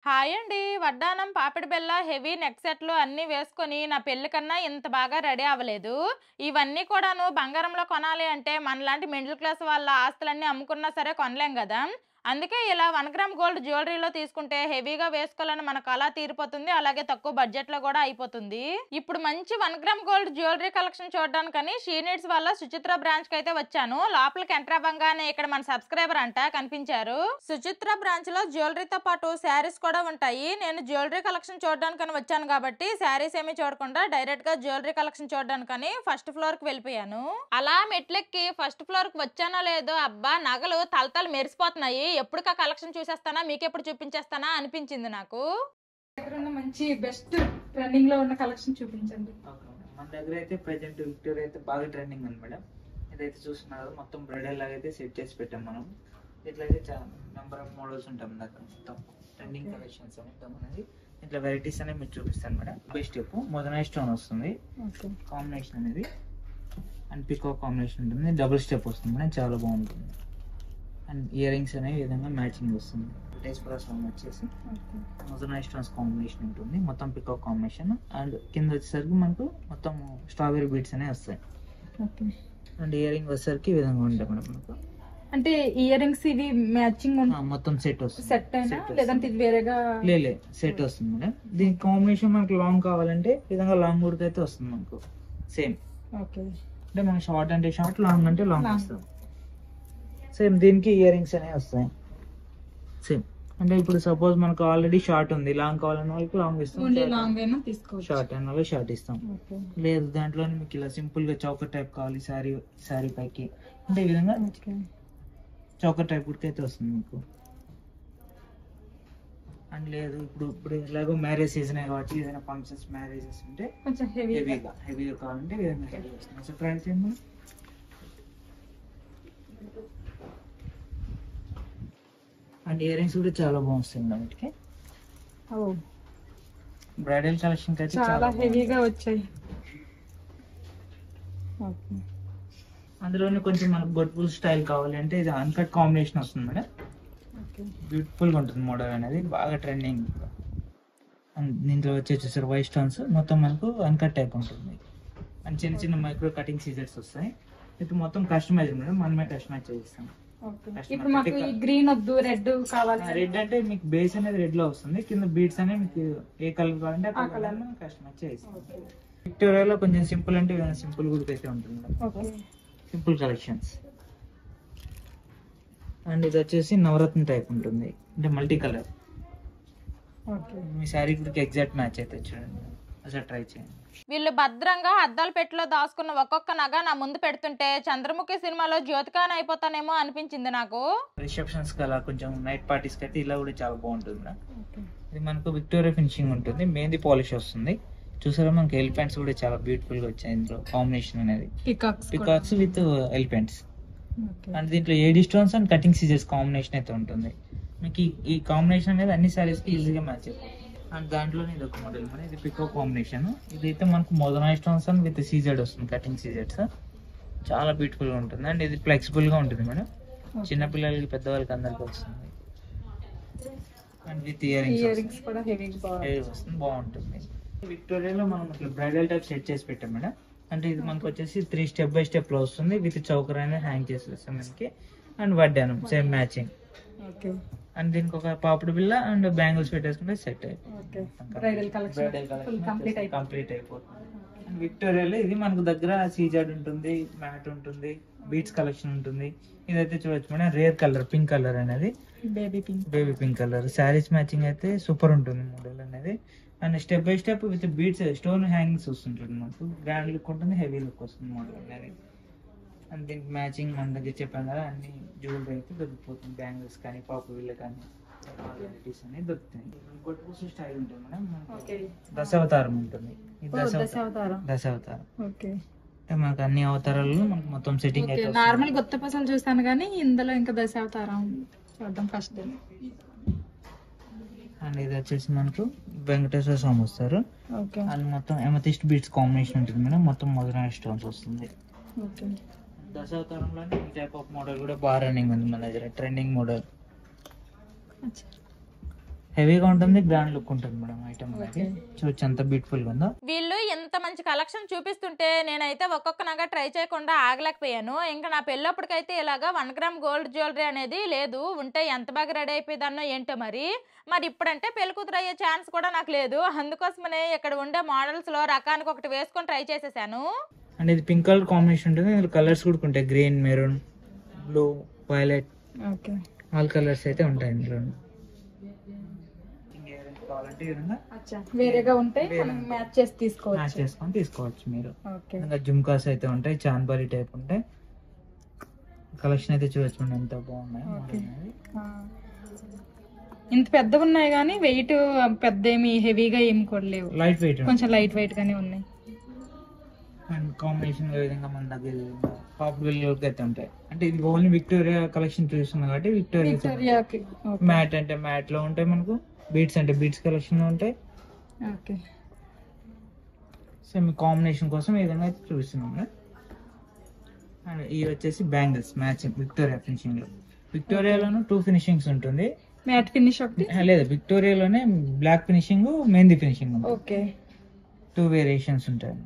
Hi అండి. వడ్డానం, పాపిడి బెల్ల, హెవీ నెక్ సెట్లు అన్నీ వేసుకొని నా పెళ్లి కన్నా ఇంత బాగా రెడీ అవ్వలేదు. ఇవన్నీ కూడాను బంగారంలో కొనాలి అంటే మనలాంటి మిడిల్ క్లాస్ వాళ్ళ ఆస్తులన్నీ అమ్ముకున్నా సరే కొనలేం గదా! అందుకే ఇలా 1 గ్రామ్ గోల్డ్ జ్యువెలరీలో తీసుకుంటే హెవీగా వేసుకోవాలని మన కల తీరిపోతుంది. అలాగే తక్కువ బడ్జెట్‌లో గూడా అయిపోతుంది. ఇప్పుడు మంచి 1 గ్రామ్ గోల్డ్ జ్యువెలరీ కలెక్షన్ చూడడానికని షీ నీడ్స్ వాళ్ళ సుచిత్ర బ్రాంచ్‌కైతే వచ్చాను. లోపలికి ఎంటర్ అవ్వంగానే ఇక్కడ మన సబ్స్క్రైబర్ అంట కనిపించారు. సుచిత్ర బ్రాంచ్‌లో జ్యువెలరీతో పాటు శారీస్ కూడా ఉంటాయి. నేను జ్యువెలరీ కలెక్షన్ చూడడానికని వచ్చాను కాబట్టి శారీస్ ఏమీ చూడకుండా డైరెక్ట్‌గా జ్యువెలరీ కలెక్షన్ చూడడానికని ఫస్ట్ ఫ్లోర్‌కి వెళ్ళిపోయాను. అలా మెట్లెక్కి ఫస్ట్ ఫ్లోర్‌కి వచ్చానో లేదో అబ్బా! నగలు తళతళ మెరిసిపోతున్నాయి. ఎప్పుడుకా కలెక్షన్ చూసేస్తానా, మీకెప్పుడు చూపించేస్తానా అనిపించింది నాకు. దగ్గర ఉన్న మంచి బెస్ట్ ట్రెండింగ్ లో ఉన్న కలెక్షన్ చూపించండి. మన దగ్గర అయితే ప్రెజెంట్ విక్టోరియా అయితే బాగా ట్రెండింగ్ ఉంది మేడం. ఇదైతే చూస్తున్నారు మొత్తం బ్రైడల్ లాగా అయితే సెట్ చేసి పెట్టాం మనం. ఇట్లయితే చాలా నెంబర్ ఆఫ్ మోడల్స్ ఉంటాయి మన దగ్గర. మొత్తం ట్రెండింగ్ కలెక్షన్స్ మొత్తం అనేది ఇట్లా వెరైటీస్ అనేవి మీరు చూపిస్తాను మేడం. బెస్ట్ స్టెప్ మొదలై స్టోన్ వస్తుంది కాంబినేషన్ అనేది అండ్ పికో కాంబినేషన్ ఉంటుంది. డబుల్ స్టెప్ వస్తుంది మేడం, చాలా బాగుంటుంది. అండ్ ఇయర్ రింగ్స్ అనేవి ఈ విధంగా మ్యాచింగ్ వస్తుంది. టేస్పురా స్టోన్ వచ్చేసి మొజనైట్ స్టోన్స్ కాంబినేషన్ ఉంటుంది. మొత్తం పికాక్ కాంబినేషన్ అండ్ కింద వచ్చేసరికి మనకు మొత్తం స్ట్రాబెరీ బీడ్స్ అనేవి వస్తాయి. అండ్ ఇయర్ రింగ్ వచ్చేసరికి ఈ విధంగా ఉంటాయి మేడం. మనకు అంటే ఇయర్ రింగ్స్ ఇవి మ్యాచింగ్ మొత్తం సెట్ వస్తుంది. సెట్ అయినా లేదంటే ఇది వేరేగా లే సెట్ వస్తుంది మేడం. దీని కాంబినేషన్ మనకు లాంగ్ కావాలంటే ఈ విధంగా లాంగ్ ఉడికి అయితే వస్తుంది మనకు సేమ్. ఓకే, అంటే మనకు షార్ట్ అంటే షార్ట్, లాంగ్ అంటే లాంగ్ వస్తుంది. సేమ్ దీనికి ఇయర్ రింగ్స్ అనేవి వస్తాయి సేమ్. అంటే ఇప్పుడు సపోజ్ మనకు ఆల్రెడీ షార్ట్ ఉంది, లాంగ్ కావాలన్న వాళ్ళకి లాంగ్ ఇస్తాం, లాంగ్ అయినా తీసుకోవచ్చు. షార్ట్ అయిన వాళ్ళకి షార్ట్ ఇస్తాం. లేదు దాంట్లో మీకు ఇలా సింపుల్ గా చౌకర్ టైప్ కావాలి శారీ పైకి అంటే ఈ విధంగా చౌకర్ టైప్ ఉడికైతే వస్తుంది మీకు. అండ్ లేదు ఇప్పుడు ఎలాగో మ్యారేజ్ సీజన్ కాబట్టి ఏదైనా ఫంక్షన్స్ మ్యారేజెస్ ఉంటే కొంచెం హెవీగా కావాలంటే ఈ విధంగా హెవీ వస్తుంది. సో ట్రై చేయండి. అండ్ ఇయర్ రింగ్స్ కూడా చాలా బాగుంటుంది వీటికి. బ్రైడల్ కలెక్షన్ అయితే చాలా హెవీగా వచ్చాయి. అందులోనే కొంచెం మనకు బొట్పుల్ స్టైల్ కావాలి అంటే ఇది అన్కట్ కాంబినేషన్ వస్తుంది మేడం. బ్యూటిఫుల్ గా ఉంటుంది మోడల్ అనేది, బాగా ట్రెండింగ్. అండ్ దీంట్లో వచ్చేసారు వైట్ స్టోన్స్ మొత్తం మనకు అన్కట్ టైప్ ఉంటుంది. అండ్ చిన్న చిన్న మైక్రో కటింగ్ సీజర్స్ వస్తాయి. ఇది మొత్తం కస్టమైజ్ మేడం, మనమే కస్టమైజ్ చేస్తాం. ఇప్పుడు మాకు ఈ గ్రీన్ వద్దు, రెడ్ కావాలి. రెడ్ అంటే మీకు బేస్ అనేది రెడ్ లో వస్తుంది, కింద బీడ్స్ అనేవి మీకు ఏ కలర్ కావాలంటే ఆ కలర్ కస్టమైజ్ చేస్తాం. విక్టోరియాలో కొంచెం సింపుల్ అంటే సింపుల్ కూడా అయితే ఉంటుంది, సింపుల్ కలెక్షన్స్. అండ్ ఇది వచ్చేసి నవరత్న టైప్ ఉంటుంది, అంటే మల్టీ కలర్. మీ శారీ కూడా ఎగ్జాక్ట్ మ్యాచ్ అయితే చూడండి, అసలు ట్రై చేయండి. వీళ్ళు భద్రంగా అద్దాల పెట్టెలో దాచుకున్న ఒక్కొక్క నగ నా ముందు పెడుతుంటే చంద్రముఖి సినిమాలో జ్యోతికాని అయిపోతానేమో అనిపించింది నాకు. రిసెప్షన్స్ కి అలా కొంచెం నైట్ పార్టీస్ కి అయితే ఇలా కూడా చాలా బాగుంటుంది. ఇది మనకు విక్టోరియా ఫినిషింగ్ ఉంటుంది, మెహందీ పాలిష్ వస్తుంది. చూసారా మనకి ఎలిఫెంట్స్ కూడా చాలా బ్యూటిఫుల్ గా వచ్చాయి. ఇందులో కాంబినేషన్ అనేది పికాక్స్ విత్ ఎలిఫెంట్స్. అండ్ దీంట్లో AD stones and cutting scissors combination అయితే ఉంటుంది. మీకు ఈ కాంబినేషన్ అనేది అన్ని సారీస్ కి ఈజీగా మ్యాచ్ అవుతుంది. అండ్ దాంట్లోనే ఇది ఒక మోడల్ మేడం, ఇది పికో కాంబినేషన్. ఇదైతే మనకు మొదలై స్టోన్స్ అండ్ విత్ సీజర్డ్ వస్తుంది, కటింగ్ సీజర్స్. చాలా బ్యూటిఫుల్ గా ఉంటుంది. అండ్ ఇది ఫ్లెక్సిబుల్ గా ఉంటుంది మేడం, చిన్నపిల్లలకి పెద్దవాళ్ళకి అందరికి వస్తుంది. అండ్ విత్ ఇయర్ రింగ్స్ కూడా హెవీ వస్తుంది, బాగుంటుంది. విక్టోరియాలో మనం ఇట్లా బ్రైడల్ టైప్ సెట్ చేసి పెట్టాం మేడం. అంటే ఇది మనకు వచ్చేసి 3 స్టెప్ బై స్టెప్ లో వస్తుంది, విత్ చౌకర్ అనేది హ్యాంగ్ చేసి వస్తాం మనకి. అండ్ వడ్డానం సేమ్ మ్యాచింగ్. అండ్ దీనికి ఒక పాపిడి బిల్ల అండ్ బ్యాంగిల్స్ పెట్టేసుకుంటే సెట్ కంప్లీట్ అయిపోతుంది. అండ్ విక్టోరియాలో ఇది మనకు దగ్గర సీజార్డ్ ఉంటుంది, మ్యాట్ ఉంటుంది, బీట్స్ కలెక్షన్ ఉంటుంది. ఇదైతే చూడొచ్చు madam, rare colour pink colour అనేది, baby pink colour. Sarees matching అయితే సూపర్ ఉంటుంది మోడల్ అనేది. And step by step with beads stone hangings వస్తుంటుంది మనకు, గ్రాండ్ లుక్ ఉంటుంది, హెవీ లుక్ వస్తుంది మోడల్ అనేది. అండ్ దీనికి మ్యాచింగ్ మన దగ్గర చెప్పాం కదా, అన్ని జ్యువెలరీ అయితే దొరికిపోతుంది. బ్యాంగిల్స్ కానీ పాపు విల్ల కానీ వెరైటీస్ అనేవి దొరుకుతాయి. ఇంకోటి స్టైల్ ఉంటుంది మేడం, దశావతారం ఉంటుంది. దశావతారం అంటే మనకు అన్ని అవతారాలు మనకు మొత్తం సెట్టింగ్ అయితే. నార్మల్ కొత్త పసలు చూస్తాను కానీ ఇందులో ఇంకా దశావతారం చూడడం ఫస్ట్. అండ్ ఇది వచ్చేసి మనకు వెంకటేశ్వర స్వామి వస్తారు. అండ్ మొత్తం ఎమథిస్ట్ బీట్స్ కాంబినేషన్ ఉంటుంది మేడం, మొత్తం మొదలైన స్టోన్స్ వస్తుంది. దశావతారంలోనే ఈ టైప్ ఆఫ్ మోడల్ కూడా బాగా రన్నింగ్ ఉంది మన దగ్గర, ట్రెండింగ్ మోడల్. హెవీగా ఉంటుంది, గ్రాండ్ లుక్ ఉంటుంది మేడం ఐటమ్ అనేది. చూడొచ్చు ఎంత బ్యూటిఫుల్ గా ఉందో. వీళ్ళు ఎంత మంచి కలెక్షన్ చూపిస్తుంటే నేనైతే ఒక్కొక్క నగ ట్రై చేయకుండా ఆగలేకపోయాను. ఇంకా నా పెళ్ళప్పటికైతే ఇలాగా 1 గ్రామ్ గోల్డ్ జ్యువెలరీ అనేది లేదు. ఉంటే ఎంత బాగా రెడీ అయిపోయేదాన్నో ఏంటో మరి ఇప్పుడంటే పెళ్లి కూతురు అయ్యే ఛాన్స్ కూడా నాకు లేదు. అందుకోసమనే ఇక్కడ ఉండే మోడల్స్ లో రకానికి ఒకటి వేసుకొని ట్రై చేసేసాను. అండ్ ఇది పింక్ కలర్ కాంబినేషన్ ఉంటుంది. ఇందులో కలర్స్ కూడా ఉంటాయి, green, maroon, blue, violet, all colours అయితే ఉంటాయి ఇందులో. వేరేగా ఉంటే మ్యాచ్ చేసి మ్యాచ్ చేసుకొని తీసుకోవచ్చు మీరు. ఇంకా జుమ్కాస్ అయితే ఉంటాయి, చాన్బాలి టైప్ ఉంటాయి. కలెక్షన్ అయితే చూడొచ్చు మనం ఎంత బాగున్నాయి. ఇంత పెద్దగా ఉన్నాయి కానీ వెయిట్ పెద్ద ఏమి హెవీగా ఏమి కూడా లేవు, లైట్ వెయిట్, కొంచెం లైట్ వెయిట్ గానే ఉన్నాయి. అండ్ కాంబినేషన్ విధంగా మన దగ్గర పాపులర్ లుక్ అయితే ఉంటాయి. అంటే ఇది ఓన్లీ విక్టోరియా కలెక్షన్ చూస్తున్నాం కాబట్టి విక్టోరియాకి మ్యాట్ అంటే మ్యాట్ లో ఉంటాయి, మనకు బీట్స్ అంటే బీట్స్ కలెక్షన్ లో ఉంటాయి. ఓకే, సో మీ కాంబినేషన్ కోసం ఈ విధంగా అయితే చూపిస్తున్నాం. అండ్ ఇవి వచ్చేసి బ్యాంగిల్స్ మ్యాచింగ్ విక్టోరియా ఫినిషింగ్ లో. విక్టోరియాలోనూ 2 ఫినిషింగ్స్ ఉంటుంది. మ్యాట్ ఫినిష్ ఒకటి లేదు, విక్టోరియాలోనే black finishing, mehndi finishing. Okay, 2 variations ఉంటాయి.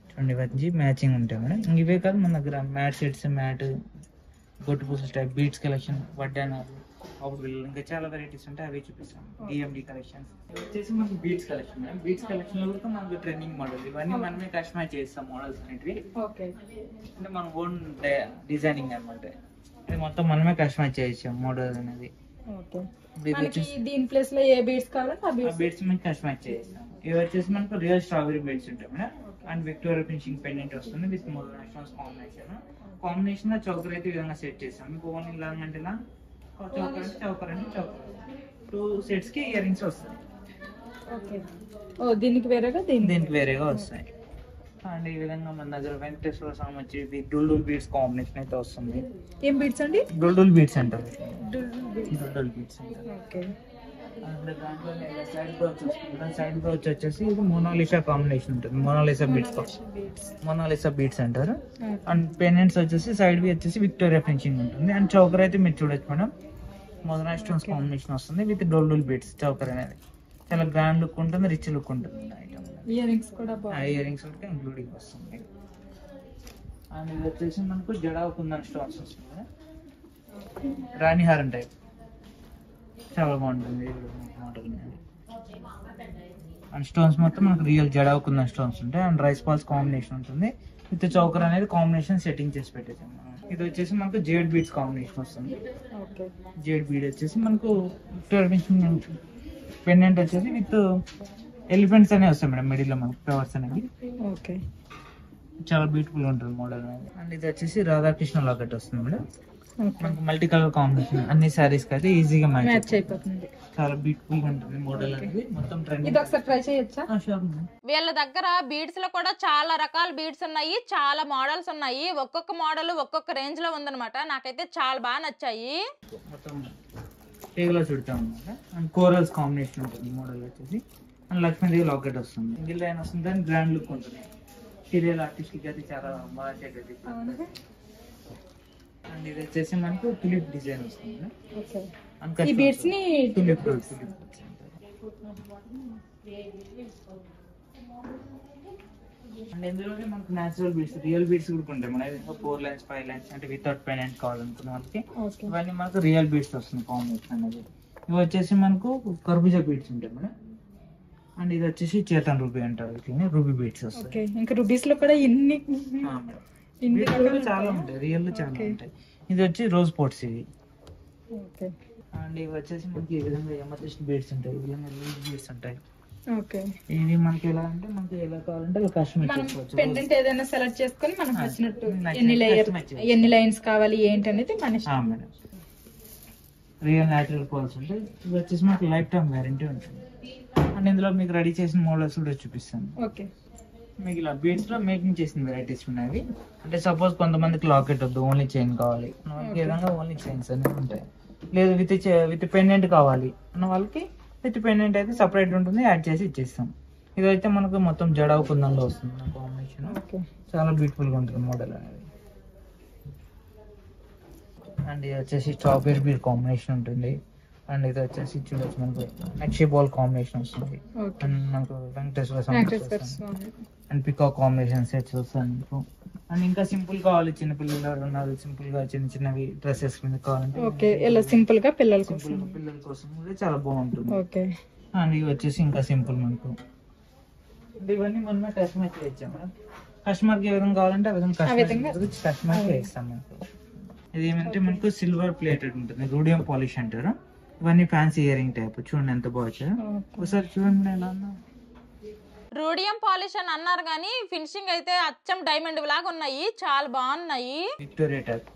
చూడండి మ్యాచింగ్ ఉంటాయి మేడం. ఇవే కాదు మన దగ్గర మ్యాట్ సెట్స్, మ్యాట్ గొట్టు పూసలు టైప్, బీట్స్ కలెక్షన్, వడ్డానాలు, అప్పుడు ఇంకా చాలా వెరైటీస్ ఉంటాయి, అవి చూపిస్తాం. డిఎండి కలెక్షన్స్ వచ్చేసి మనకి beats collection madam. Beats collection లో కూడా మనకు ట్రెండింగ్ మోడల్, ఇవన్నీ మనమే కస్టమైజ్ చేస్తాం మోడల్స్ అనేటివి. అంటే మన ఓన్ డిజైనింగ్ అనమాట. ఇది మొత్తం మనమే కస్టమైజ్ చేసాం మోడల్ అనేది. దీని ప్లేస్ లో ఏ బీడ్స్ కావాలంటే ఆ బీడ్స్ మేము కస్టమైజ్ చేస్తాం. ఇవి వచ్చేసి మనకు రియల్ స్ట్రాబెరీ బీడ్స్ ఉంటాయి madam. And Victoria finishing pendant వస్తుంది విత్ మోడల్ కాంబినేషన్ లో చౌకర్ అయితే ఈ విధంగా సెట్ చేస్తాం. మీకు ఓన్లీ ఇలా అంటే ఇలా చౌకర్ 2 సెట్స్ కి ఇయర్ రింగ్స్ వస్తాయి. దీనికి వేరేగా వస్తాయి. అండ్ ఈ విధంగా మన దగ్గర వెంకటేశ్వర స్వామి వచ్చి డుల్డుల్ బీడ్స్ కాంబినేషన్ అయితే వస్తుంది. ఏం బీడ్స్ అండి? డుల్డుల్ బీడ్స్ అంటారు. డుల్డుల్ బీడ్స్ అంటారు. అండ్ దాంట్లో సైడ్ బ్రౌచ్ వచ్చేసి ఇది మోనాలిసా కాంబినేషన్ ఉంటుంది. మోనాలిసా బీడ్స్ అంటారు. అండ్ పెండెంట్స్ వచ్చేసి సైడ్ వి వచ్చేసి విక్టోరియా ఫినిషింగ్ ఉంటుంది. అండ్ చౌకర్ అయితే మీరు చూడొచ్చు మేడం, మొదలైన స్టోన్స్ కాంబినేషన్ వస్తుంది విత్ డోల్డోల్ బీడ్స్. చౌకర్ అనేది చాలా గ్రాండ్ లుక్ ఉంటుంది, రిచ్ లుక్ ఉంటుంది. ఇయర్ రింగ్స్ కూడా ఇంక్లూడింగ్ వస్తుంది. అండ్ ఇది వచ్చేసి మనకు జడా కుందన్ స్టోన్స్ వస్తుంది, రాణిహారం టైప్, చాలా బాగుంటుంది మోడల్. అండ్ స్టోన్స్ మొత్తం మనకు రియల్ జడా కుందన్ స్టోన్స్ ఉంటాయి. అండ్ రైస్ బాల్స్ కాంబినేషన్ ఉంటుంది విత్ చౌకర్ అనేది కాంబినేషన్ సెట్టింగ్ చేసి పెట్టేసాం. ఇది వచ్చేసి మనకు జేడ్ బీడ్స్ కాంబినేషన్ వస్తుంది. జేడ్ బీడ్ వచ్చేసి మనకు పెండెంట్ వచ్చేసి విత్ ఎలిఫెంట్స్ అనే వస్తాయి మేడం, మిడిల్ లో మనకు ఫ్లవర్స్ అనేవి. చాలా బ్యూటిఫుల్ ఉంటుంది మోడల్ అనేది. అండ్ ఇది వచ్చేసి రాధాకృష్ణ లాకెట్ వస్తుంది మేడం. మనకు మల్టీ కలర్ కాంబినేషన్ అన్ని సారీస్ కి అయితే ఈజీగా మ్యాచ్ అయిపోతుంది. చాలా బ్యూటిఫుల్ గా ఉంటుంది మోడల్ అనేది. మొత్తం ట్రెండ్. ఇది ఒకసారి ట్రై చేయొచ్చా? వీళ్ళ దగ్గర బీడ్స్ లో కూడా చాలా రకాల బీడ్స్ ఉన్నాయి, చాలా మోడల్స్ ఉన్నాయి. ఒక్కొక్క మోడల్ ఒక్కొక్క రేంజ్ లో ఉందన్నమాట. నాకైతే చాలా బాగా నచ్చాయి. మొత్తం తీగలో చుడతాం అన్నమాట. అండ్ కోరల్స్ కాంబినేషన్ ఉంటుంది మోడల్ వచ్చేసి. అండ్ లక్ష్మీదేవి లాకెట్ వస్తుంది, సింగిల్ లైన్ వస్తుంది. అండ్ గ్రాండ్ లుక్ ఉంటుంది. సీరియల్ ఆర్టిస్ట్ కి అయితే చాలా బాగా చేసేది. అండ్ ఇది వచ్చేసి మనకు టులిప్ డిజైన్ వస్తుంది. ఈ బీడ్స్ ని టులిప్ అండ్ ఇందులోనే మనకు న్యాచురల్ బీడ్స్, రియల్ బీడ్స్ కూడా ఉంటాయి. మన 4 లైన్స్ 5 లైన్స్ అంటే వితౌట్ పెండెంట్ కావాలనుకున్న వాళ్ళకి ఇవన్నీ మనకు రియల్ బీడ్స్ వస్తుంది కాంబినేషన్ అనేది. ఇవి వచ్చేసి మనకు కర్బూజా బీడ్స్ ఉంటాయి మేడం. అండ్ ఇది వచ్చేసి చేతన్ రూబీ అంటారు, ఇట్లా రూబీ బీడ్స్ వస్తాయి. ఇంకా రూబీస్ లో కూడా చాలా ఉంటాయి, రియల్ చాలా ఉంటాయి. ఇది వచ్చి రోజ్ పోట్స్ ఇవి. అండ్ ఇవి వచ్చేసి మనకి ఈ విధంగా ఎమథిస్ట్ బీడ్స్ ఉంటాయి, బీడ్స్ ఉంటాయి. ఇది మనకి ఎలా అంటే మనకి ఎలా కావాలంటే కస్టమైజ్ చేసుకోవచ్చు. పెండెంట్ ఏదైనా సెలెక్ట్ చేసుకొని మనకు నచ్చినట్టు ఎన్ని లైన్స్ కావాలి ఏంటి అనేది మన ఇష్టం. మేడం రియల్ న్యాచురల్ పర్ల్స్ ఉంటాయి. ఇవి వచ్చేసి మనకి లైఫ్ టైం వారంటీ ఉంటుంది. అండ్ ఇందులో మీకు రెడీ చేసిన మోడల్స్ కూడా చూపిస్తాను. మీకు ఇలా బీడ్స్ లో మేకింగ్ చేసిన వెరైటీస్ ఉన్నాయి. అంటే సపోజ్ కొంతమందికి లాకెట్ వద్దు, ఓన్లీ చైన్ కావాలి, ఈ విధంగా ఓన్లీ చైన్స్ అనేవి ఉంటాయి. లేదు విత్ పెండెంట్ కావాలి అన్న వాళ్ళకి విత్ పెండెంట్ అయితే సపరేట్ ఉంటుంది, యాడ్ చేసి ఇచ్చేస్తాం. ఇదైతే మనకు మొత్తం జడావు కుందంలో వస్తుంది కాంబినేషన్. చాలా బ్యూటిఫుల్ గా ఉంటుంది మోడల్ అనేది. అండ్ ఇది వచ్చేసి స్ట్రాబెరీ బీర్ కాంబినేషన్ ఉంటుంది. అండ్ ఇది వచ్చేసి చూడొచ్చు మనకు నక్షి బాల్ కాంబినేషన్ వస్తుంది. అండ్ మనకు వెంకటేశ్వర స్వామి అండ్ పికాక్ కాంబినేషన్ సెట్స్ వస్తాయి మీకు. అండ్ ఇంకా సింపుల్ కావాలి, చిన్న పిల్లలు ఉన్నారు, సింపుల్ గా చిన్న చిన్నవి డ్రెస్సెస్ మీద కావాలంటే ఓకే, ఇలా సింపుల్ గా పిల్లల కోసం పిల్లల కోసం కూడా చాలా బాగుంటుంది. ఓకే. అండ్ ఇవి వచ్చేసి ఇంకా సింపుల్ మనకు. ఇవన్నీ మనమే కస్టమర్ కి ఇచ్చాం మేడం. కస్టమర్ కి ఏ విధంగా కావాలంటే ఆ విధంగా కస్టమర్ కి ఇస్తాం మనకు. ఇది ఏమంటే మనకు సిల్వర్ ప్లేటెడ్ ఉంటుంది, రూడియం పాలిష్ అంటారు. ఇవన్నీ ఫ్యాన్సీ ఇయరింగ్ టైప్. చూడండి ఎంత బాగా, ఒకసారి చూడండి ఎలా ఉన్నా. రూడియం పాలిష్ అని అన్నారు కానీ ఫినిషింగ్ అయితే అచ్చం డైమండ్ లాగా ఉన్నాయి, చాలా బాగున్నాయి. విక్టోరియా టైప్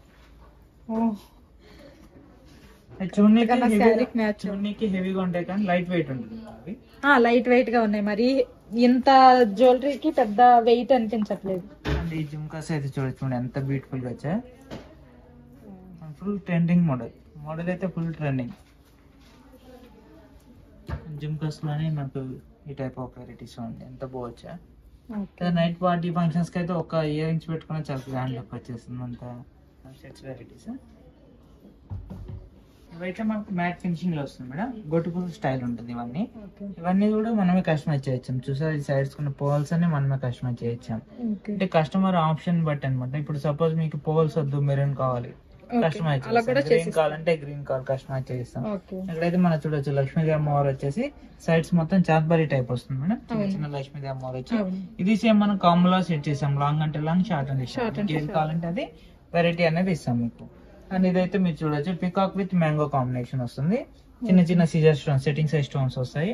చూడనీకి హెవీగా ఉంటాయి కానీ లైట్ వెయిట్ ఉంటుంది. లైట్ వెయిట్ గా ఉన్నాయి, మరి ఇంత జ్యువెలరీకి పెద్ద వెయిట్ అనిపించట్లేదు. అండ్ ఈ జుమ్కాస్ అయితే చూడండి ఎంత బ్యూటిఫుల్ గా వచ్చాయి. ఫుల్ ట్రెండింగ్ మోడల్ అయితే ఫుల్ ట్రెండింగ్. జుమ్కాస్ లోనే మనకు ఈ టైప్ ఆఫ్ వెరైటీస్ ఉంది, ఎంత బాగా. నైట్ పార్టీ ఫంక్షన్స్ కి అయితే ఒక ఇయర్ రింగ్స్ పెట్టుకుని చాలా గ్రాండ్ లుక్ వచ్చేస్తుంది. అంత సెట్స్ వెరైటీస్ ఇవైతే మనకు మ్యాట్ ఫినిషింగ్ లో వస్తుంది మేడం. గొట్టుపూల స్టైల్ ఉంటుంది. ఇవన్నీ కూడా మనమే కస్టమైజ్ చేయొచ్చాం. చూసారు ఈ సైడ్స్ ఉన్న పోల్స్ అన్ని మనమే కస్టమైజ్ చేయొచ్చాం. అంటే కస్టమర్ ఆప్షన్ బట్టి అనమాట. ఇప్పుడు సపోజ్ మీకు పోల్స్ వద్దు, మెరూన్ కావాలి, కస్టమైజ్ చేస్తాం. గ్రీన్ కావాలంటే గ్రీన్ కలర్ కస్టమైజ్ చేస్తాం. ఇక్కడైతే మనం చూడొచ్చు లక్ష్మీదేవి అమ్మవారు వచ్చేసి సైడ్స్ మొత్తం చాత్బరీ టైప్ వస్తుంది మేడం. చిన్న చిన్న లక్ష్మీదేవి అమ్మవారు వచ్చి ఇది సేమ్ మనం కాంబోలో సెట్ చేసాం. లాంగ్ అంటే లాంగ్, షార్ట్ అంటే షార్ట్. ఏది కావాలంటే అది వెరైటీ అనేది ఇస్తాం మీకు. అండ్ ఇదైతే మీరు చూడొచ్చు పికాక్ విత్ మ్యాంగో కాంబినేషన్ వస్తుంది. చిన్న చిన్న scissor stones, setting size stones వస్తాయి.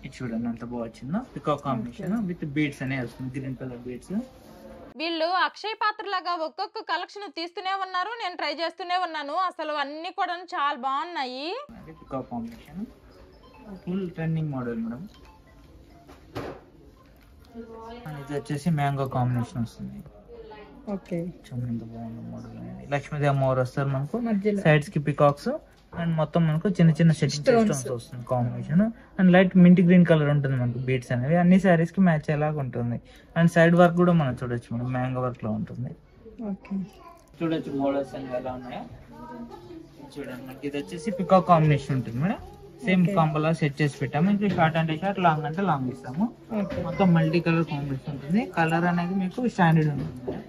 ఇది చూడండి ఎంత బాగా వచ్చిందో. పికాక్ కాంబినేషన్ విత్ బీడ్స్ అనేవి వస్తుంది, గ్రీన్ కలర్ బీడ్స్. వీళ్ళు అక్షయ్ పాత్ర లాగా ఒక్కొక్క కలెక్షన్ తీస్తూనే ఉన్నారు, నేను ట్రై చేస్తూనే ఉన్నాను. అసలు అన్ని కూడా చాలా బాగున్నాయి. Peacock combination full trending model madam. ఇది వచ్చేసి మ్యాంగో కాంబినేషన్ వస్తుంది. చూడండి ఎంత బాగుంది మోడల్ అనేది. లక్ష్మీదేవి అమ్మవారు వస్తారు మనకు, సైడ్స్ కి పికాక్స్ అండ్ మొత్తం మనకు చిన్న చిన్న సెట్టింగ్ స్టోన్స్ వస్తుంది combination. And light mint green colour ఉంటుంది మనకు. బీడ్స్ అనేవి అన్ని సారీస్ కి మ్యాచ్ అయ్యేలాగా ఉంటుంది. అండ్ సైడ్ వర్క్ కూడా మనం చూడొచ్చు మేడం, మ్యాంగో వర్క్ లో ఉంటుంది. చూడొచ్చు మోడల్స్ అనేవి ఎలా ఉన్నాయో చూడండి. మనకి ఇది వచ్చేసి పికాక్ కాంబినేషన్ ఉంటుంది మేడం. సేమ్ కాంబోలా సెట్ చేసి పెట్టాము. ఇంకా షార్ట్ అంటే షార్ట్, లాంగ్ అంటే లాంగ్ ఇస్తాము. మొత్తం మల్టీ కలర్ కాంబినేషన్ ఉంటుంది. కలర్ అనేది మీకు స్టాండర్డ్ ఉంటుంది.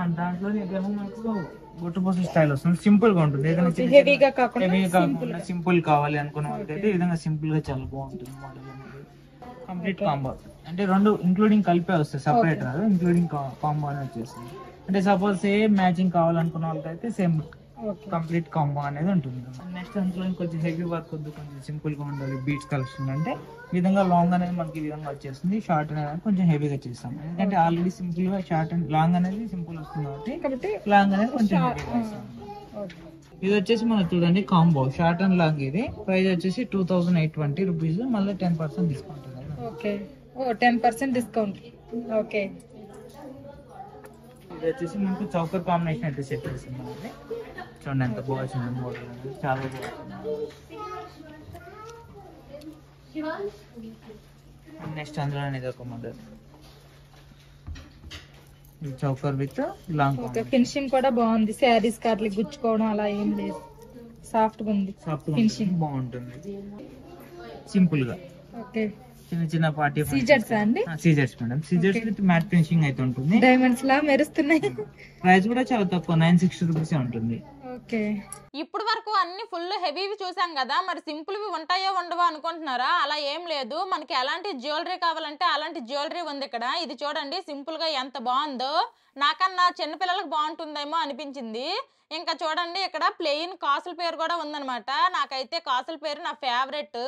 అండ్ దాంట్లో ఏమో మనకు గొట్టుపూస స్టైల్ వస్తుంది. సింపుల్ గా ఉంటుంది. హెవీగా కాకుండా సింపుల్ కావాలి అనుకున్న వాళ్ళకైతే ఈ విధంగా సింపుల్ గా చాలా బాగుంటుంది మోడల్ అనేది. కంప్లీట్ కాంబో అంటే రెండు ఇంక్లూడింగ్ కలిపే వస్తాయి, సపరేట్ కాదు. ఇంక్లూడింగ్ కాంబో అని వచ్చేస్తుంది. అంటే సపోజ్ సేమ్ మ్యాచింగ్ కావాలనుకున్న వాళ్ళకైతే సేమ్ కంప్లీట్ కాంబో అనేది ఉంటుంది. నెక్స్ట్ అందులో కొంచెం హెవీ వర్క్ వద్దు, కొంచెం సింపుల్ గా ఉండాలి, బీట్స్ కలెక్షన్ అంటే ఈ విధంగా లాంగ్ అనేది మనకి ఈ విధంగా వచ్చేస్తుంది. షార్ట్ అనేది కొంచెం హెవీగా చేస్తాం. ఎందుకంటే ఆల్రెడీ సింపుల్ గా షార్ట్ అండ్ లాంగ్ అనేది సింపుల్ వస్తుంది కాబట్టి లాంగ్ అనేది కొంచెం హెవీగా వస్తుంది. ఇది వచ్చేసి మనం చూడండి కాంబో షార్ట్ అండ్ లాంగ్. ఇది ప్రైస్ వచ్చేసి 2820 రూపీస్. మళ్ళీ 10% డిస్కౌంట్. Okay, 10% discount. ఓకే, ఇది వచ్చేసి మనకు చౌకర్ కాంబినేషన్ అయితే సెట్ చేస్తుంది. చూడండి ఎంత బాగుంది మోడల్ అనేది, చాలా బాగుంది. నెక్స్ట్ అందులో ఇది ఒక model choker with long. Finishing కూడా బాగుంది. శారీస్ కార్లు గుచ్చుకోవడం అలా ఏం లేదు, సాఫ్ట్ గా ఉంది. ఫినిషింగ్ బాగుంటుంది, సింపుల్ గా. ఓకే, చిన్న చిన్న పార్టీ సీజర్స్ అండి. Scissors madam. Scissors with matte finishing అయితే ఉంటుంది. డైమండ్స్ లా మెరుస్తున్నాయి. ప్రైస్ కూడా చాలా తక్కువ, 960 రూపీస్ ఉంటుంది. ఓకే, ఇప్పుడు వరకు అన్ని ఫుల్ హెవీవి చూసాం కదా, మరి సింపుల్వి ఉంటాయో ఉండవో అనుకుంటున్నారా? అలా ఏం లేదు. మనకి ఎలాంటి జ్యువెలరీ కావాలంటే అలాంటి జ్యువెలరీ ఉంది ఇక్కడ. ఇది చూడండి సింపుల్ గా ఎంత బాగుందో. నాకన్నా చిన్నపిల్లలకు బాగుంటుందేమో అనిపించింది. ఇంకా చూడండి ఇక్కడ ప్లెయిన్ కాసుల పేరు కూడా ఉందన్నమాట. నాకైతే కాసుల పేరు నా ఫేవరెట్.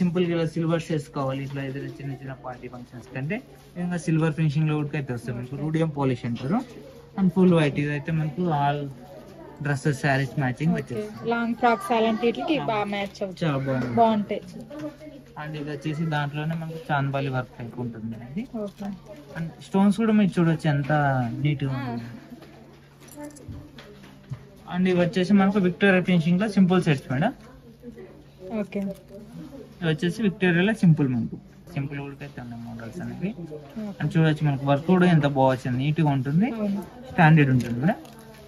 సింపుల్ గా సిల్వర్ షేడ్స్ కావాలి, ఇట్లా ఏదైనా చిన్న చిన్న పార్టీ ఫంక్షన్స్ కంటే ఇంకా సిల్వర్ ఫినిషింగ్ లో కూడా అయితే వస్తుంది. మీకు రూడియం పాలిష్ అంటారు. And full white. ఇది అయితే మనకు ఆల్ డ్రెస్సెస్ శారీస్ మ్యాచింగ్ వచ్చేస్తుంది. లాంగ్ ఫ్రాక్స్ అలాంటికి బాగా మ్యాచ్ అవుతుంది, చాలా బాగుంటాయి. అండ్ ఇది వచ్చేసి దాంట్లోనే మనకు చాంద్బాలి వర్క్ టైప్ ఉంటుంది అనేది. అండ్ స్టోన్స్ కూడా మీరు చూడొచ్చు ఎంత నీట్ గా ఉంటుంది. అండ్ ఇవి వచ్చేసి మనకు విక్టోరియా ఫినిషింగ్ లో సింపుల్ సెట్స్ మేడం. ఓకే, ఇవి వచ్చేసి విక్టోరియాలో సింపుల్ మనకు సింపుల్ అయితే ఉన్నాయి మోడల్స్ అనేవి. అండ్ చూడొచ్చు మనకు వర్క్ కూడా ఎంత బాగా వచ్చింది, నీట్ గా ఉంటుంది, స్టాండర్డ్ ఉంటుంది మేడం.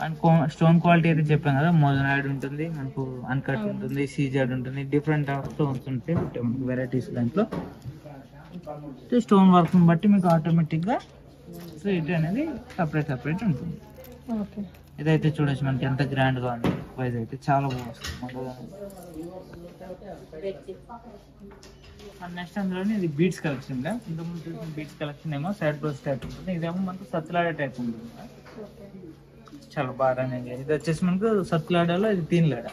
అండ్ స్టోన్ క్వాలిటీ అయితే చెప్పాం కదా, మోజనాయిడ్ ఉంటుంది, మనకు అన్కట్ ఉంటుంది, సీజాడ్ ఉంటుంది, డిఫరెంట్ ఆఫ్ స్టోన్స్ ఉంటాయి మనకు వెరైటీస్. దాంట్లో స్టోన్ వర్క్ బట్టి మీకు ఆటోమేటిక్ గా రేట్ అనేది సపరేట్ ఉంటుంది. ఓకే. ఇదైతే చూడొచ్చు మనకి ఎంత గ్రాండ్ గా ఉంది. ప్రైస్ అయితే చాలా బాగుంది. నెక్స్ట్ అందులోనే ఇది బీట్స్ కలెక్షన్ గా, ఇంతకుముందు చూసిన బీట్స్ కలెక్షన్ ఏమో సైడ్ బ్రోస్ టైప్ ఉంటుంది, ఇదేమో మనకు సత్లాడే టైప్ ఉంటుంది. చాలా బాగా ఇది వచ్చేసి మనకు సత్లాడాలో ఇది తీన్లాడ.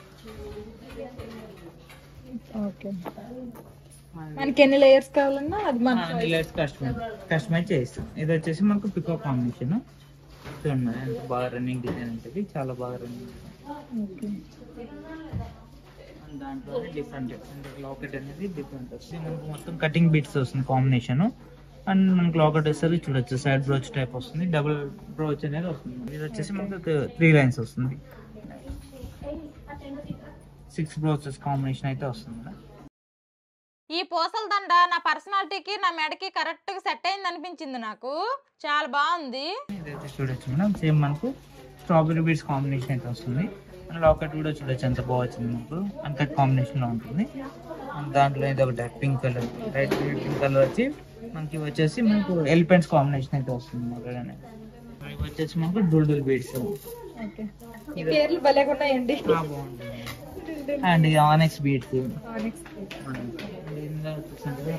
ఓకే. మనకి ఎన్ని లేయర్స్ కావాలన్నా అది మన లేయర్స్ కస్టమైజ్ చేయిస్తాం. ఇది వచ్చేసి మనకు పికో కాంబినేషన్ చూడండి, ఎంత బాగా రన్నింగ్ డిజైన్ ఉంటుంది, చాలా బాగా రన్నింగ్. దాంట్లో డిఫరెంట్ లాకెట్ అనేది డిఫరెంట్ వస్తుంది, మనకు మొత్తం కటింగ్ బీట్స్ వస్తుంది కాంబినేషన్. అండ్ మనకు లాకెట్ వచ్చేసరి చూడొచ్చు సైడ్ బ్రోచ్ టైప్ వస్తుంది, డబుల్ బ్రోచ్ అనేది వస్తుంది. ఇది వచ్చేసి మనకు 3 లైన్స్ వస్తుంది, 6 బ్రోచెస్ కాంబినేషన్ అయితే వస్తుంది. ఈ పూసల దండ నా పర్సనాలిటీకి నా మెడకి కరెక్ట్ గా సెట్ అయింది అనిపించింది నాకు, చాలా బాగుంది. ఇదైతే చూడొచ్చు మేడం, సేమ్ మనకు స్ట్రాబెరీ బీడ్స్ కాంబినేషన్ అయితే వస్తుంది. లాకెట్ కూడా చూడొచ్చు ఎంత బాగా వచ్చింది, మనకు అన్కట్ కాంబినేషన్ లో ఉంటుంది. దాంట్లో ఇది ఒకటి pink colour, light pink colour వచ్చి మనకి వచ్చేసి మనకు ఎలిఫెంట్స్ కాంబినేషన్ అయితే వస్తుంది. ఇవి వచ్చేసి మనకు డుల్ బీడ్స్. ఈ పేర్లు భలేగా ఉన్నాయండి. బాగుంటుంది. అండ్ ఆనెక్స్ బీడ్స్,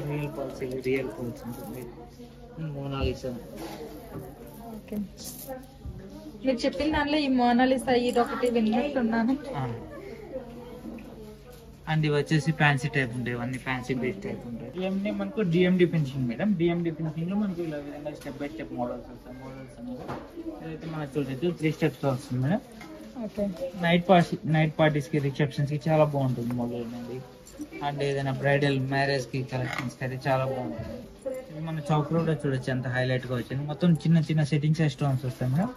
రియల్ పల్స్ ఉంటుంది, మోనాలిసా. ఓకే. మీరు చెప్పిన దాంట్లో ఈ మోనాలిసా ఇది ఒకటి విన్నట్టున్నాను. అండ్ ఇవి వచ్చేసి ఫ్యాన్సీ టైప్ ఉంటాయి, ఇవన్నీ ఫ్యాన్సీ బేస్ టైప్ ఉంటాయి. ఇవన్నీ మనకు DND finishing madam. DND finishing లో మనకు ఇలా విధంగా స్టెప్ బై స్టెప్ మోడల్స్ వస్తాయి. మోడల్స్ అనేది ఇదైతే మనకు చూడొచ్చు 3 స్టెప్స్ లో వస్తుంది మేడం. ఓకే. నైట్ పార్టీస్ కి, రిసెప్షన్స్ కి చాలా బాగుంటుంది మోడల్ అనేది. అండ్ ఏదైనా బ్రైడల్ మ్యారేజ్ కి కలెక్షన్స్ కి అయితే చాలా బాగుంటుంది. ఇది మన చౌక్ కూడా చూడొచ్చు ఎంత హైలైట్ గా వచ్చింది. మొత్తం చిన్న చిన్న సెట్టింగ్స్ స్టోన్స్ వస్తాయి మేడం.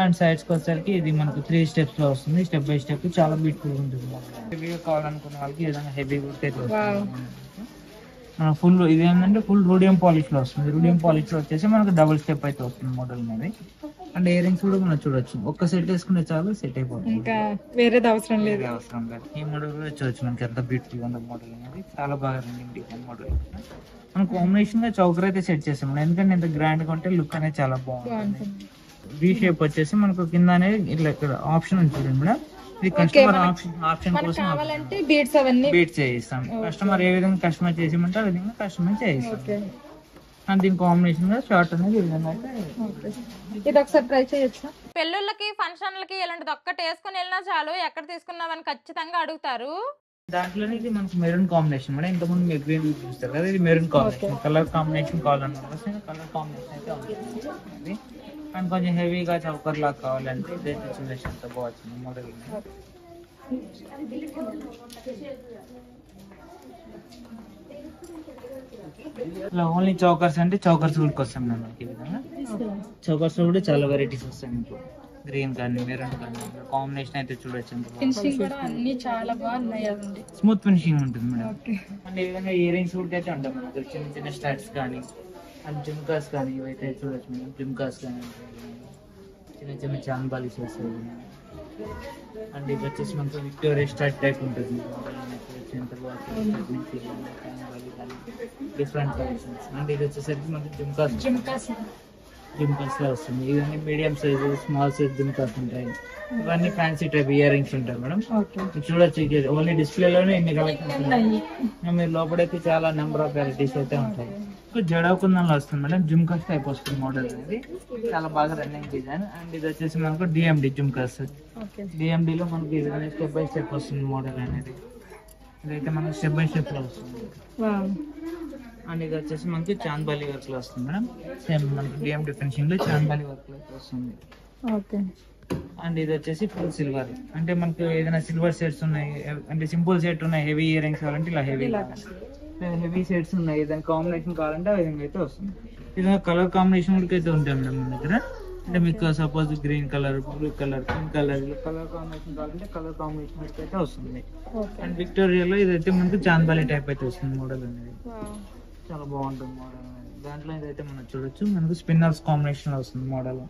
అండ్ సైడ్స్ కి వచ్చేసరికి ఇది మనకు 3 స్టెప్స్ లో వస్తుంది, స్టెప్ బై స్టెప్ చాలా బ్యూటిఫుల్ ఉంటుంది. హెవీగా కావాలనుకున్న వాళ్ళకి ఏదైనా హెవీ ఫుల్ ఇది ఏంటంటే ఫుల్ రూడియం పాలిష్ లో వస్తుంది. రూడియం పాలిష్ లో వచ్చేసి మనకు డబుల్ స్టెప్ అయితే వస్తుంది మోడల్ అనేది. అండ్ ఇయర్ రింగ్స్ కూడా మనం చూడొచ్చు, ఒక్క సెట్ వేసుకుంటే చాలు సెట్ అయిపోతుంది, ఇంకా వేరేది అవసరం లేదు. ఈ మోడల్ కూడా చూడొచ్చు మనకి ఎంత బ్యూటిఫుల్ ఉంది మోడల్ అనేది. చాలా బాగా రన్నింగ్ డిజైన్ మోడల్. మనం కాంబినేషన్ గా చౌకర్ అయితే సెట్ చేసాం, ఎందుకంటే ఇంత గ్రాండ్ గా ఉంటే లుక్ అనేది చాలా బాగుంటుంది. వి షేప్ వచ్చేసి మనకు కింద అనేది ఇట్లా ఇక్కడ ఆప్షన్ ఉంది చూడండి మేడం. ఇది కస్టమర్ ఆప్షన్ కోసం కావాలంటే బీడ్స్ అవన్నీ బీట్స్ చేయిస్తాం. కస్టమర్ ఏ విధంగా కస్టమర్ చేసిమంటే ఆ విధంగా కస్టమర్ చేయిస్తాం. అండ్ దీని కాంబినేషన్ గా షార్ట్ అనేది ఈ విధంగా అయితే. ఇది ఒకసారి ట్రై చేయొచ్చా? పెళ్ళిళ్ళకి ఫంక్షన్లకి ఇలాంటిది ఒక్కటి వేసుకుని వెళ్ళినా చాలు, ఎక్కడ తీసుకున్నావని ఖచ్చితంగా అడుగుతారు. దాంట్లోనే ఇది మనకు మెరూన్ కాంబినేషన్ మేడం. ఇంతకుముందు మీరు గ్రీన్ చూస్తారు కదా, ఇది మెరూన్ కాంబినేషన్. కలర్ కాంబినేషన్ కావాలనుకుంటే కలర్ కాంబినేషన్ అయితే ఉంటుంది. అండ్ కొంచెం హెవీగా చౌకర్ లాగా కావాలంటే ఇదైతే చూడొచ్చు ఎంత బాగుంది మోడల్. ఇలా ఓన్లీ చౌకర్స్ అంటే చౌకర్స్ కూడా వస్తాం మనకి. ఈ విధంగా చౌకర్స్ లో కూడా చాలా వెరైటీస్ వస్తాయి మీకు. గ్రీన్ కానీ మెరూన్ కానీ కాంబినేషన్ అయితే చూడొచ్చు. ఫినిషింగ్ కూడా అన్ని చాలా బాగున్నాయి, స్మూత్ ఫినిషింగ్ ఉంటుంది మేడం. అండ్ ఈ విధంగా ఇయర్ రింగ్స్ కూడా అయితే ఉంటాయి మనకు, చిన్న చిన్న స్టార్ట్స్ కానీ అండ్ జిమ్కాస్ కానీ ఇవైతే చూడొచ్చు మేడం. జిమ్కాస్ కానీ చిన్న చిన్న చాన్ బాలీస్ వస్తాయి. అండ్ ఇది వచ్చేసి మనకు విక్టోరియా స్టార్ట్ టైప్ ఉంటుంది, డిఫరెంట్ కలెక్షన్స్. అండ్ ఇది వచ్చేసరికి మనకి జిమ్కాస్ లో వస్తుంది. ఇవన్నీ మీడియం సైజు, స్మాల్ సైజ్ జిమ్కాస్ ఉంటాయి. ఇవన్నీ ఫ్యాన్సీ టైప్ ఇయర్ రింగ్స్ ఉంటాయి మేడం. చూడొచ్చు ఓన్లీ డిస్ప్లే లోనే ఇన్ని కలెక్షన్స్ ఉన్నాయి. మీరు లోపలైతే చాలా నెంబర్ ఆఫ్ వెరైటీస్ అయితే ఉంటాయి. జడకుందంలో వస్తుంది మేడం, జిమ్కాస్ టైప్ వస్తుంది మోడల్ అనేది. చాలా బాగా రన్నింగ్ డిజైన్. అండ్ ఇది వచ్చేసి మనకు డిఎండి జిమ్కాస్. డిఎండి లో మనకి ఇది స్టెప్ బై స్టెప్ వస్తుంది మోడల్ అనేది. ఇదైతే మనకు స్టెప్ బై స్టెప్ లో వస్తుంది. అండ్ ఇది వచ్చేసి మనకి చాంద్బాలి వర్క్ లో వస్తుంది మేడం. సేమ్ మనకి డిఎండి ఫినిషింగ్ లో చాంద్బాలి వర్క్ లో వస్తుంది. అండ్ ఇది వచ్చేసి ఫుల్ సిల్వర్, అంటే మనకు ఏదైనా సిల్వర్ సెట్స్ ఉన్నాయి, అంటే సింపుల్ సెట్ ఉన్నాయి, హెవీ ఇయర్ రింగ్స్ కావాలంటే ఇలా హెవీ సెట్స్ ఉన్నాయి, దాని కాంబినేషన్ కావాలంటే ఆ విధంగా అయితే వస్తుంది. ఇది కలర్ కాంబినేషన్ కూడా అయితే ఉంటాయి మేడం మన దగ్గర. అంటే మీకు suppose green colour, blue colour, pink colour, colour combination కావాలంటే కలర్ కాంబినేషన్ అయితే వస్తుంది. అండ్ విక్టోరియాలో ఇదైతే మనకు చాంద్బాలి టైప్ అయితే వస్తుంది మోడల్ అనేది. చాలా బాగుంటుంది మోడల్ అనేది. దాంట్లో ఇదైతే మనం చూడొచ్చు, మనకు స్పిన్నర్స్ కాంబినేషన్ లో వస్తుంది మోడల్.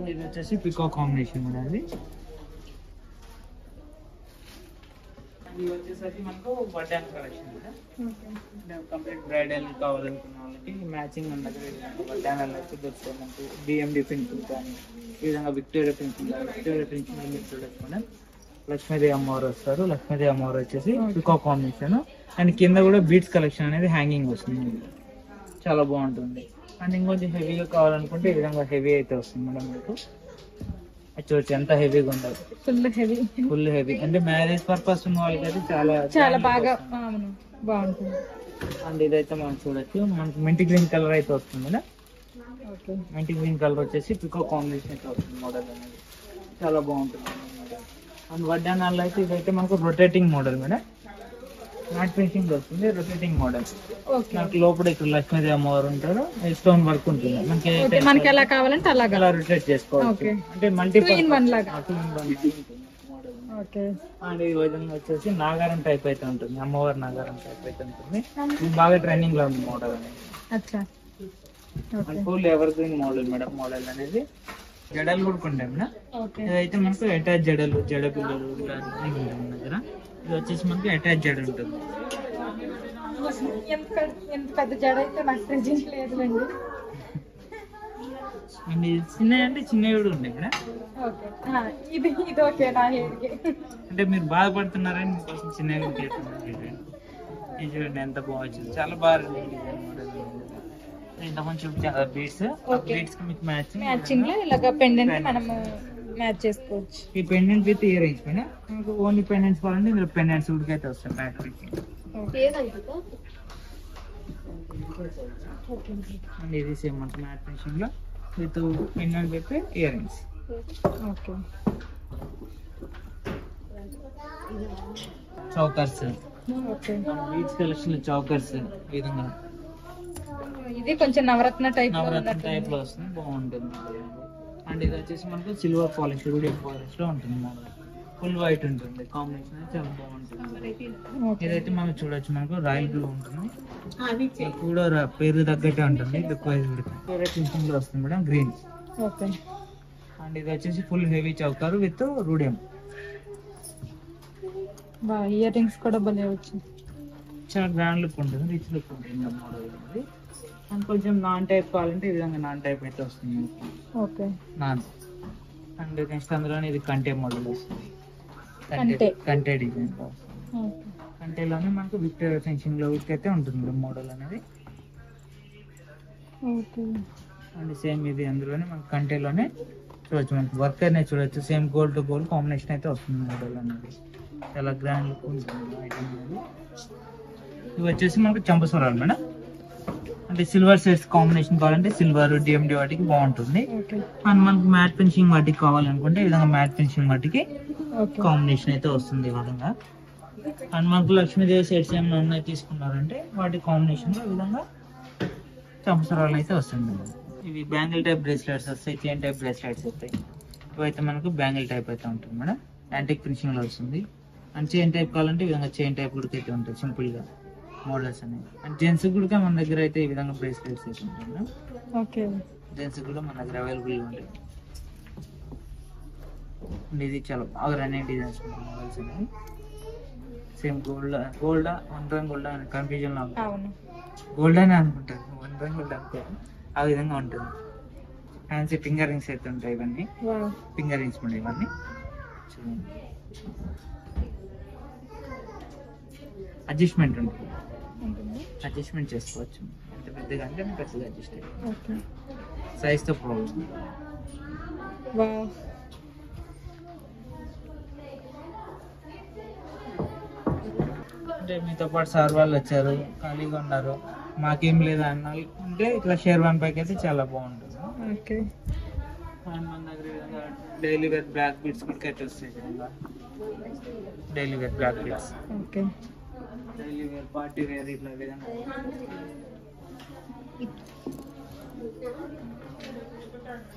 ఇది వచ్చేసి పికో కాంబినేషన్ అనేది. ఇది వచ్చేసరికి మనకు వడ్డాన్ కలెక్షన్ కంప్లీట్ బ్రైడల్ కావాలనుకున్న వాళ్ళకి మ్యాచింగ్ మన దగ్గర వడ్డానాలు అయితే దొరుకుతాయి మనకు. బిఎండి పెన్సిల్ కానీ ఈ విధంగా విక్టోరియా పెన్సిల్ మీరు చూడొచ్చు మేడం. లక్ష్మీదేవి అమ్మవారు వస్తారు. లక్ష్మీదేవి అమ్మవారు వచ్చేసి పికో కాంబినేషన్ అండ్ కింద కూడా బీట్స్ కలెక్షన్ అనేది హ్యాంగింగ్ వస్తుంది, చాలా బాగుంటుంది. అండ్ ఇంకొంచెం హెవీగా కావాలనుకుంటే ఈ విధంగా హెవీ అయితే వస్తుంది మేడం మీకు. చూడచ్చు ఎంత హెవీగా ఉండదు, ఫుల్ హెవీ. అంటే మ్యారేజ్ పర్పస్ ఉన్న వాళ్ళకి అయితే చాలా బాగా బాగుంటుంది. అండ్ ఇదైతే మనం చూడొచ్చు, మనకి మెంటి గ్రీన్ కలర్ అయితే వస్తుంది మేడం. మెంటి గ్రీన్ కలర్ వచ్చేసి పికో కాంబినేషన్ అయితే వస్తుంది మోడల్ అనేది, చాలా బాగుంటుంది. అండ్ వడ్డానాల్లో అయితే ఇదైతే మనకు rotating model madam. Matte finishing వస్తుంది, రొటేటింగ్ మోడల్. మనకి లోపల ఇక్కడ లక్ష్మీదేవి అమ్మవారు ఉంటారు, స్టోన్ వర్క్ ఉంటుంది. మనకి ఎలా కావాలంటే అలా రొటేట్ చేసుకోవచ్చు. అంటే మల్టీపల్ అండ్ ఈ విధంగా వచ్చేసి నాగారం టైప్ అయితే ఉంటుంది, అమ్మవారి నాగారం టైప్ అయితే ఉంటుంది. ఇది బాగా ట్రెండింగ్ లో ఉంది మోడల్ అనేది. Full ever green model madam. Model అనేది జడలు కూడా ఉంటాయి మేడం. ఇదైతే మనకు అటాచ్ జడలు, జడ పిల్లలు అన్ని ఉంటాయి మన దగ్గర. ఇది వచ్చేసి మనకి అటాచ్ జడ ఉంటుంది. ఎంత పెద్ద జడ అయితే నాకు తెలియట్లేదులేండి. అండ్ చిన్నవి అంటే చిన్నవి కూడా ఉన్నాయి మేడం. ఇది ఓకే నా హెయిర్కి. అంటే మీరు బాధపడుతున్నారని మీకోసం చిన్నగా చేస్తున్నాను. ఇది చూడండి ఎంత బాగుంది, చాలా బాగా ఇంత మంచి బీడ్స్. బీడ్స్ మీకు మ్యాచింగ్ లో ఇలాగ పెండెంట్ మనము మ్యాచ్ చేసుకోవచ్చు. ఈ పెండెంట్ విత్ ఇయర్ రింగ్స్ పైన మీకు ఓన్లీ పెండెంట్స్ కావాలంటే ఇందులో పెండెంట్స్ ఉడికైతే వస్తాయి మ్యాట్ ఫినిషింగ్. అండ్ ఇది సేమ్ మనకి మ్యాట్ ఫినిషింగ్ లో with pendant with ear rings. Chokers, beads collection chokers ఈ విధంగా. ఇది కొంచెం నవరత్న టైప్ లో వస్తుంది, బాగుంటుంది. అండ్ ఇది వచ్చేసి మనకు సిల్వర్ పాలిష్, రూడియం పాలిష్ లో ఉంటుంది మోడల్. ఫుల్ వైట్ ఉంటుంది, కాంబినేషన్ అయితే చాలా బాగుంటుంది. ఇదైతే మనం చూడొచ్చు, మనకు రాయల్ బ్లూ ఉంటుంది. ఇది కూడా పేరు తగ్గట్టే ఉంటుంది. ఫినిషింగ్ లో వస్తుంది మేడం, గ్రీన్. అండ్ ఇది వచ్చేసి full heavy choker with rhodium. Earrings కూడా భలే వచ్చింది, చాలా గ్రాండ్ లుక్ ఉంటుంది, రిచ్ లుక్ ఉంటుంది మోడల్ అనేది. అండ్ కొంచెం నాన్ టైప్ కావాలంటే ఈ విధంగా నాన్ టైప్ అయితే వస్తుంది నాన్. అండ్ నెక్స్ట్ అందులోనే ఇది కంటే మోడల్ వస్తుంది, కంటే డిజైన్ లో వస్తుంది. కంటేలోనే మనకు విక్టోరియా ఫినిషింగ్ లో అయితే ఉంటుంది మోడల్ అనేది. అండ్ సేమ్ ఇది అందులోనే మనకు కంటేలోనే చూడొచ్చు, మనకి వర్క్ అనేది చూడొచ్చు. Same gold to gold combination అయితే వస్తుంది మోడల్ అనేది, చాలా గ్రాండ్ లుక్ ఉంటుంది ఐటమ్ అనేది. ఇవి వచ్చేసి మనకు చంపస్వరాలు మేడం. అంటే సిల్వర్ సెట్స్ కాంబినేషన్ కావాలంటే సిల్వర్ డిఎండి వాటికి బాగుంటుంది. అండ్ మనకు మ్యాట్ ఫినిషింగ్ వాటికి కావాలనుకుంటే ఈ విధంగా మ్యాట్ ఫినిషింగ్ వాటికి కాంబినేషన్ అయితే వస్తుంది ఈ విధంగా. అండ్ మనకు లక్ష్మీదేవి సెట్స్ ఏమైనా ఉన్నాయి తీసుకున్నారంటే వాటి కాంబినేషన్ లో ఈ విధంగా చంపస్వరాలు అయితే వస్తుంది. ఇవి బ్యాంగిల్ టైప్ బ్రేస్లెట్స్ వస్తాయి, చైన్ టైప్ బ్రేస్లెట్స్ వస్తాయి. ఇవైతే మనకు బ్యాంగిల్ టైప్ అయితే ఉంటుంది మేడం, యాంటిక్ ఫినిషింగ్ లో వస్తుంది. అండ్ చైన్ టైప్ కావాలంటే ఈ విధంగా చైన్ టైప్ కూడా అయితే ఉంటుంది సింపుల్ గా మోడల్స్ అనేవి. అండ్ జెంట్స్ కూడా మన దగ్గర అయితే ఈ విధంగా బ్రేస్లెట్స్ అయితే ఉంటాయి మేడం. జెంట్స్ కూడా మన దగ్గర అవైలబుల్ ఉంటాయి. అండ్ ఇది చాలా బాగా రన్నింగ్ డిజైన్స్ మోడల్స్ అనేవి. Same gold gold 1 gram gold అని కన్ఫ్యూజన్ లో ఉంటుంది, గోల్డ్ అని అనుకుంటారు, 1 గ్రామ్ గోల్డ్ అనుకోరు, ఆ విధంగా ఉంటుంది. ఫ్యాన్సీ ఫింగర్ రింగ్స్ అయితే ఉంటాయి, ఇవన్నీ ఫింగర్ రింగ్స్ ఉంటాయి ఇవన్నీ. అడ్జస్ట్మెంట్ ఉంటుంది, అడ్జస్ట్మెంట్ చేసుకోవచ్చు. ఎంత పెద్దగా అంటే పెద్దగా అడ్జస్ట్ అయ్యి సైజ్తో ప్రాబ్లం. అంటే మీతో పాటు సార్ వాళ్ళు వచ్చారు, ఖాళీగా ఉన్నారు, మాకేం లేదా అన్న అంటే ఇట్లా షేర్వాన్ పైకి అయితే చాలా బాగుంటుంది. అండ్ మన దగ్గర డైలీ వేర్ బ్లాక్ బీడ్స్ కూడా అయితే వస్తాయి, daily wear black beads, daily wear party wear ఇట్లా విధంగా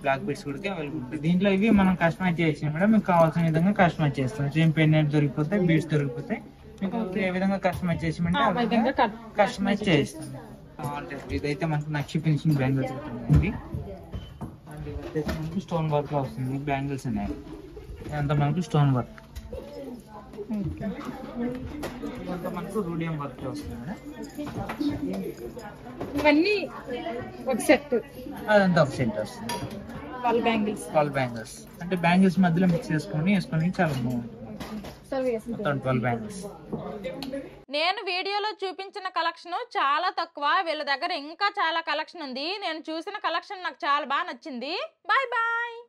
బ్లాక్ బీడ్స్ కూడా అవైలబుల్ ఉంటాయి. దీంట్లో ఇవి మనం కస్టమైజ్ చేసి మేడం మీకు కావాల్సిన విధంగా కస్టమైజ్ చేస్తాం. సేమ్ పెండెంట్ దొరికిపోతాయి, బీడ్స్ దొరికిపోతాయి, మీకు ఏ విధంగా కస్టమైజ్ చేసి కస్టమైజ్ చేస్తాం. ఇదైతే మనకు నక్షి ఫినిషింగ్ బ్యాంగిల్స్ ఉంటుంది. అండ్ ఇదైతే మనకు స్టోన్ వర్క్ లో వస్తుంది, బ్యాంగిల్స్ ఉన్నాయి. ఇదంతా మనకు స్టోన్ వర్క్, ఇదంతా మనకు రూడియం వర్క్ లో వస్తుంది మేడం. ఇవన్నీ ఒక సెట్ అదంతా ఒక సెట్ వస్తుంది. వాళ్ళ బ్యాంగిల్స్ ట్వెల్వ్ బ్యాంగిల్స్ అంటే బ్యాంగిల్స్ మధ్యలో మిక్స్ చేసుకొని చాలా బాగుంటుంది. మొత్తం 12 బ్యాంగిల్స్. నేను వీడియోలో చూపించిన కలెక్షన్ చాలా తక్కువ, వీళ్ళ దగ్గర ఇంకా చాలా కలెక్షన్ ఉంది. నేను చూసిన కలెక్షన్ నాకు చాలా బాగా నచ్చింది. Bye bye.